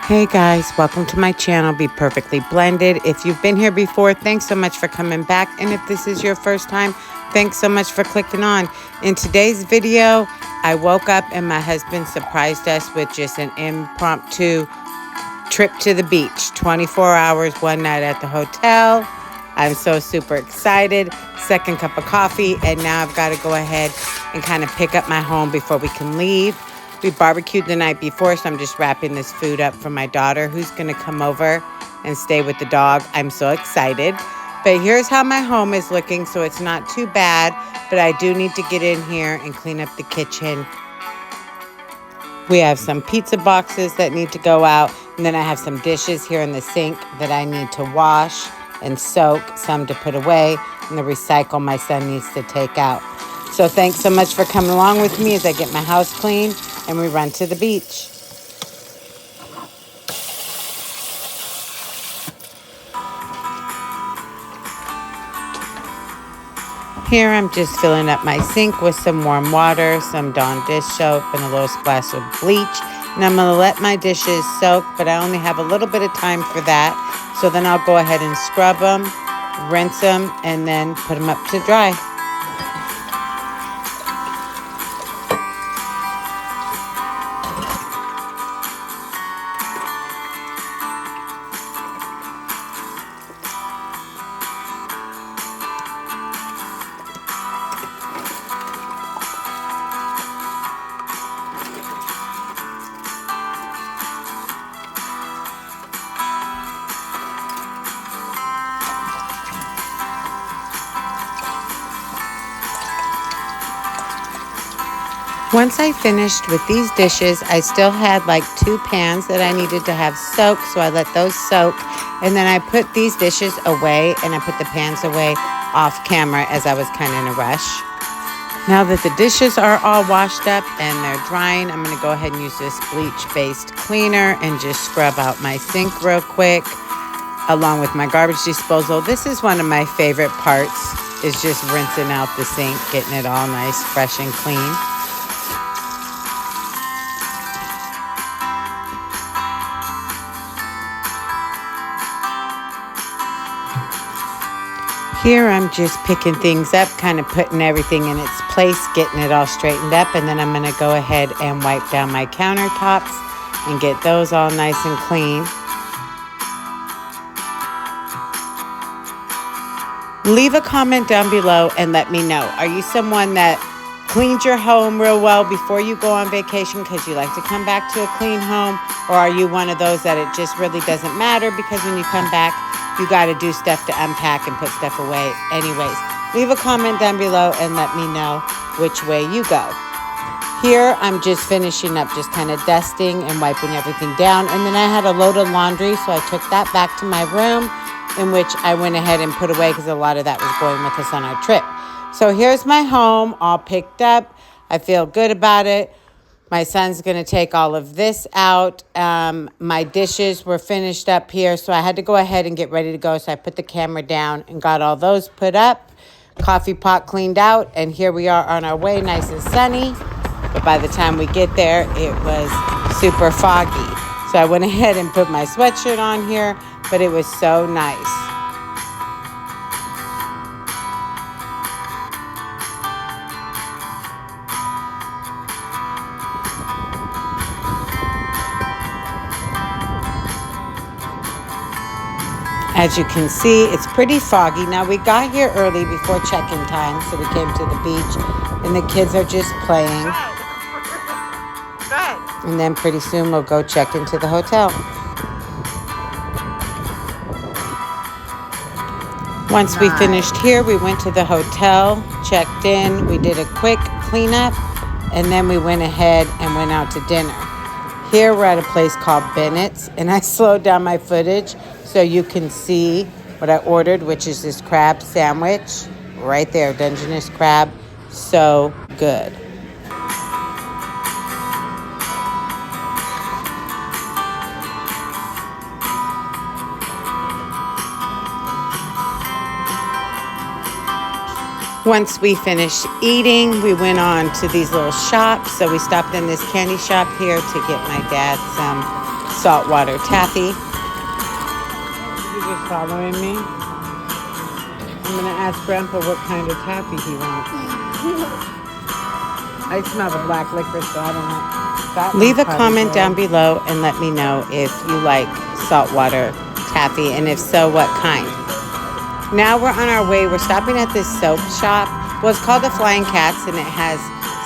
Hey guys, welcome to my channel, Be Perfectly Blended. If you've been here before, thanks so much for coming back. And if this is your first time, thanks so much for clicking on. In today's video, I woke up and my husband surprised us with just an impromptu trip to the beach. 24 hours, one night at the hotel. I'm so super excited. Second cup of coffee, and now I've got to go ahead and kind of pick up my home before we can leave. We barbecued the night before, so I'm just wrapping this food up for my daughter who's going to come over and stay with the dog. I'm so excited. But here's how my home is looking, so it's not too bad, but I do need to get in here and clean up the kitchen. We have some pizza boxes that need to go out, and then I have some dishes here in the sink that I need to wash and soak, some to put away, and the recycle my son needs to take out. So thanks so much for coming along with me as I get my house clean and we run to the beach. Here I'm just filling up my sink with some warm water, some Dawn dish soap, and a little splash of bleach. And I'm going to let my dishes soak, but I only have a little bit of time for that. So then I'll go ahead and scrub them, rinse them, and then put them up to dry. Once I finished with these dishes, I still had like 2 pans that I needed to have soaked, so I let those soak. And then I put these dishes away, and I put the pans away off camera as I was kind of in a rush. Now that the dishes are all washed up and they're drying, I'm going to go ahead and use this bleach-based cleaner and just scrub out my sink real quick, along with my garbage disposal. This is one of my favorite parts, is just rinsing out the sink, getting it all nice, fresh, and clean. Here I'm just picking things up, kind of putting everything in its place, getting it all straightened up, and then I'm going to go ahead and wipe down my countertops and get those all nice and clean. Leave a comment down below and let me know. Are you someone that cleans your home real well before you go on vacation because you like to come back to a clean home? Or are you one of those that it just really doesn't matter because when you come back, you got to do stuff to unpack and put stuff away anyways? Leave a comment down below and let me know which way you go. Here, I'm just finishing up, just kind of dusting and wiping everything down. And then I had a load of laundry, so I took that back to my room, in which I went ahead and put away because a lot of that was going with us on our trip. So here's my home all picked up. I feel good about it. My son's going to take all of this out. My dishes were finished up here, so I had to go ahead and get ready to go. So I put the camera down and got all those put up. Coffee pot cleaned out, and here we are on our way, nice and sunny. But by the time we get there, it was super foggy. So I went ahead and put my sweatshirt on here, but it was so nice. As you can see, it's pretty foggy. Now, we got here early before check-in time, so we came to the beach, and the kids are just playing. And then pretty soon we'll go check into the hotel. Once we finished here, we went to the hotel, checked in, we did a quick cleanup, and then we went ahead and went out to dinner. Here we're at a place called Bennett's, and I slowed down my footage so you can see what I ordered, which is this crab sandwich right there, Dungeness crab. So good. Once we finished eating, we went on to these little shops. So we stopped in this candy shop here to get my dad some saltwater taffy. You just following me? I'm going to ask Grandpa what kind of taffy he wants. I smell the black licorice, so I don't know. That Leave a comment down below and let me know if you like saltwater taffy, and if so, what kind. Now we're on our way. We're stopping at this soap shop. Well, it's called the Flying Cats, and it has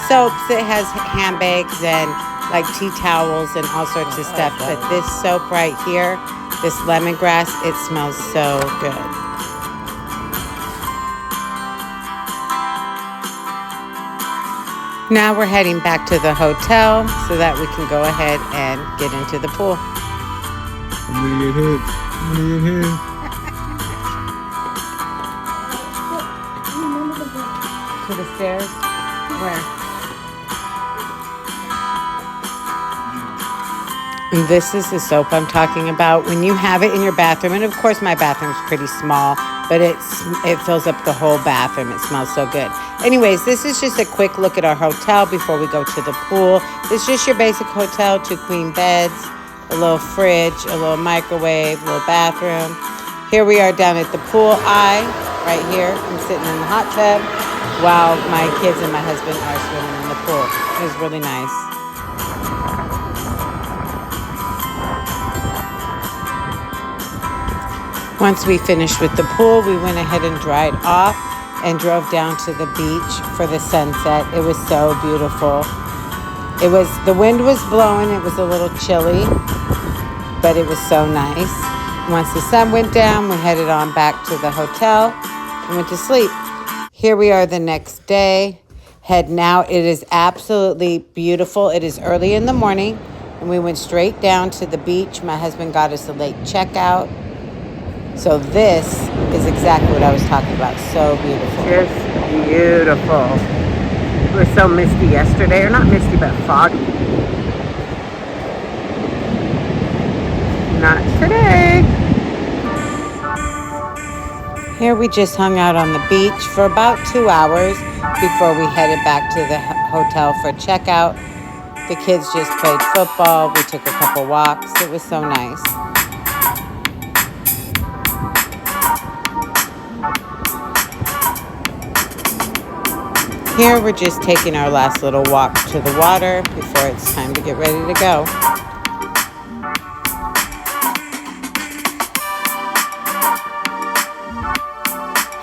soaps. It has handbags and like tea towels and all sorts of stuff. But this soap right here, this lemongrass, it smells so good. Now we're heading back to the hotel so that we can go ahead and get into the pool. I'm gonna get hit. I'm gonna get hit. To the stairs? Where? And this is the soap I'm talking about. When you have it in your bathroom, and of course my bathroom's pretty small, but it fills up the whole bathroom. It smells so good. Anyways, this is just a quick look at our hotel before we go to the pool. It's just your basic hotel, 2 queen beds, a little fridge, a little microwave, a little bathroom. Here we are down at the pool eye, right here. I'm sitting in the hot tub while my kids and my husband are swimming in the pool. It was really nice. Once we finished with the pool, we went ahead and dried off and drove down to the beach for the sunset. It was so beautiful. The wind was blowing. It was a little chilly, but it was so nice. Once the sun went down, we headed on back to the hotel and went to sleep. Here we are the next day, heading out. It is absolutely beautiful. It is early in the morning, and we went straight down to the beach. My husband got us a late checkout. So this is exactly what I was talking about. So beautiful. Just beautiful. It was so misty yesterday, or not misty, but foggy. Not today. Here we just hung out on the beach for about 2 hours before we headed back to the hotel for checkout. The kids just played football. We took a couple walks. It was so nice. Here we're just taking our last little walk to the water before it's time to get ready to go.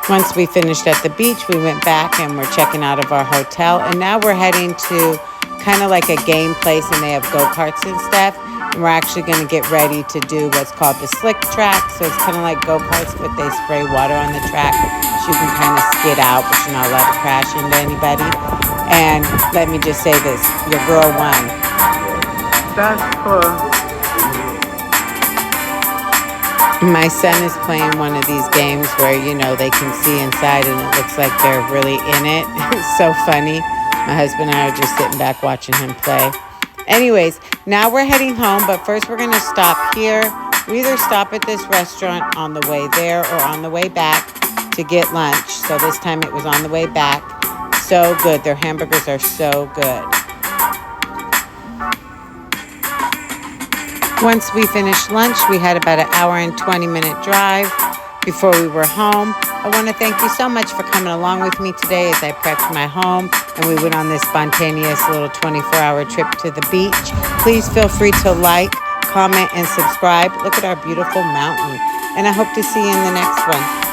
Once we finished at the beach, we went back and we're checking out of our hotel. And now we're heading to kind of like a game place, and they have go-karts and stuff. And we're actually going to get ready to do what's called the slick track. So it's kind of like go-karts, but they spray water on the track. So you can kind of skid out, but you're not allowed to crash into anybody. And let me just say this, your girl won. That's cool. My son is playing one of these games where, you know, they can see inside and it looks like they're really in it. It's so funny. My husband and I are just sitting back watching him play. Anyways, now we're heading home, but first we're going to stop here. We either stop at this restaurant on the way there or on the way back to get lunch. So this time it was on the way back. So good. Their hamburgers are so good. Once we finished lunch, we had about an hour and 20-minute drive before we were home. I want to thank you so much for coming along with me today as I prepped my home and we went on this spontaneous little 24-hour trip to the beach. Please feel free to like, comment, and subscribe. Look at our beautiful mountain. And I hope to see you in the next one.